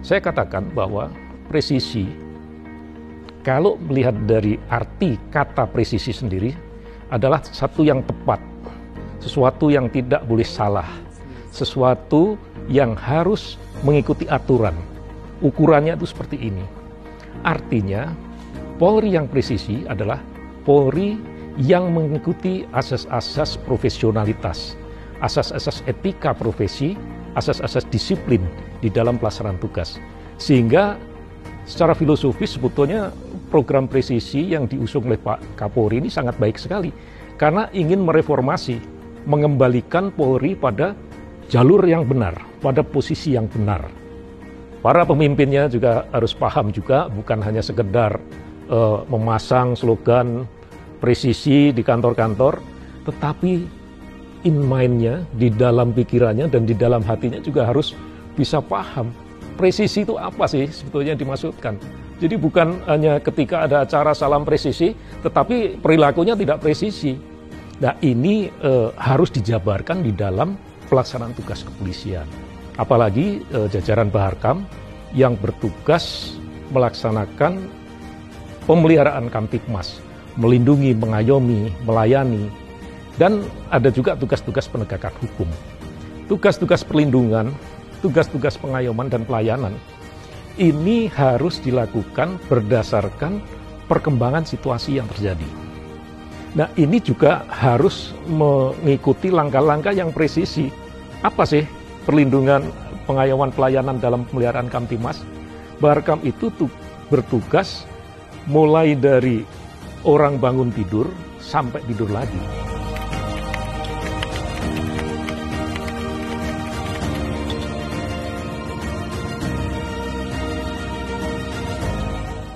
Saya katakan bahwa presisi, kalau melihat dari arti kata presisi sendiri, adalah satu yang tepat, sesuatu yang tidak boleh salah, sesuatu yang harus mengikuti aturan. Ukurannya itu seperti ini. Artinya, Polri yang presisi adalah Polri yang mengikuti asas-asas profesionalitas, asas-asas etika profesi, asas-asas disiplin di dalam pelaksanaan tugas. Sehingga secara filosofis sebetulnya program presisi yang diusung oleh Pak Kapolri ini sangat baik sekali. Karena ingin mereformasi, mengembalikan Polri pada jalur yang benar, pada posisi yang benar. Para pemimpinnya juga harus paham juga, bukan hanya sekedar memasang slogan presisi di kantor-kantor, tetapi in mind-nya, di dalam pikirannya dan di dalam hatinya juga harus bisa paham presisi itu apa sih sebetulnya dimaksudkan. Jadi bukan hanya ketika ada acara salam presisi, tetapi perilakunya tidak presisi. Nah ini harus dijabarkan di dalam pelaksanaan tugas kepolisian. Apalagi jajaran Baharkam yang bertugas melaksanakan pemeliharaan Kamtibmas, melindungi, mengayomi, melayani, dan ada juga tugas-tugas penegakan hukum. Tugas-tugas perlindungan, tugas-tugas pengayoman dan pelayanan, ini harus dilakukan berdasarkan perkembangan situasi yang terjadi. Nah ini juga harus mengikuti langkah-langkah yang presisi. Apa sih perlindungan, pengayoman, pelayanan dalam pemeliharaan Kamtibmas? Baharkam itu bertugas mulai dari orang bangun tidur sampai tidur lagi.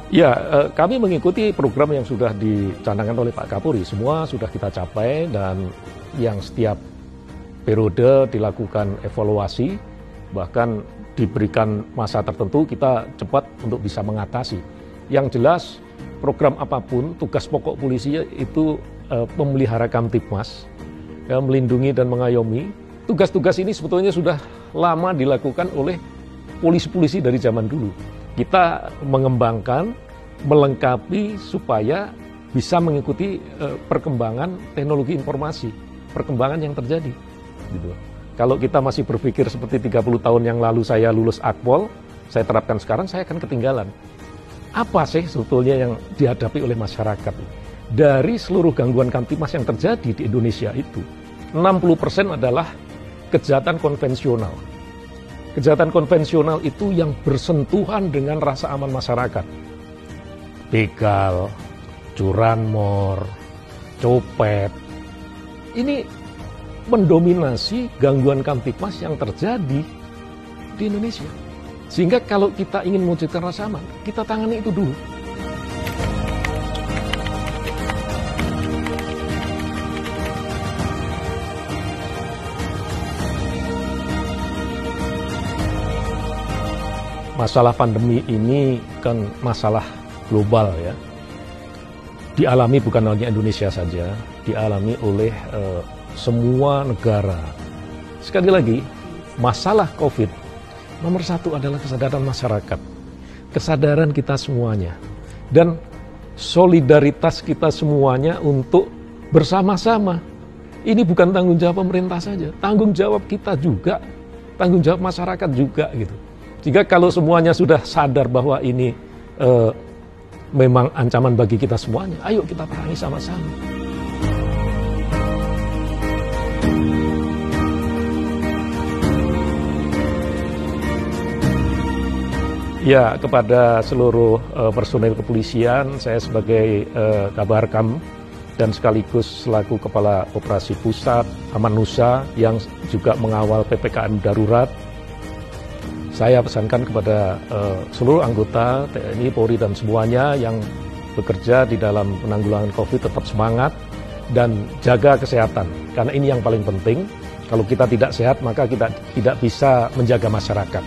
Ya, kami mengikuti program yang sudah dicanangkan oleh Pak Kapolri. Semua sudah kita capai dan yang setiap periode dilakukan evaluasi, bahkan diberikan masa tertentu kita cepat untuk bisa mengatasi. Yang jelas program apapun, tugas pokok polisi itu memelihara Kamtibmas, ya, melindungi dan mengayomi. Tugas-tugas ini sebetulnya sudah lama dilakukan oleh polisi-polisi dari zaman dulu. Kita mengembangkan, melengkapi supaya bisa mengikuti perkembangan teknologi informasi, perkembangan yang terjadi. Gitu. Kalau kita masih berpikir seperti 30 tahun yang lalu saya lulus Akpol, saya terapkan sekarang, saya akan ketinggalan. Apa sih sebetulnya yang dihadapi oleh masyarakat? Dari seluruh gangguan Kamtibmas yang terjadi di Indonesia itu, 60% adalah kejahatan konvensional. Kejahatan konvensional itu yang bersentuhan dengan rasa aman masyarakat. Begal, curanmor, copet. Ini mendominasi gangguan Kamtibmas yang terjadi di Indonesia. Sehingga kalau kita ingin mewujudkan rasa aman, kita tangani itu dulu. Masalah pandemi ini kan masalah global ya. Dialami bukan hanya Indonesia saja, dialami oleh semua negara. Sekali lagi, masalah COVID nomor satu adalah kesadaran masyarakat, kesadaran kita semuanya, dan solidaritas kita semuanya untuk bersama-sama. Ini bukan tanggung jawab pemerintah saja, tanggung jawab kita juga, tanggung jawab masyarakat juga gitu. Jika kalau semuanya sudah sadar bahwa ini memang ancaman bagi kita semuanya, ayo kita perangi sama-sama. Ya, kepada seluruh personel kepolisian, saya sebagai Kabaharkam dan sekaligus selaku Kepala Operasi Pusat Amanusa yang juga mengawal PPKM darurat, saya pesankan kepada seluruh anggota TNI, Polri dan semuanya yang bekerja di dalam penanggulangan COVID tetap semangat dan jaga kesehatan. Karena ini yang paling penting. Kalau kita tidak sehat, maka kita tidak bisa menjaga masyarakat.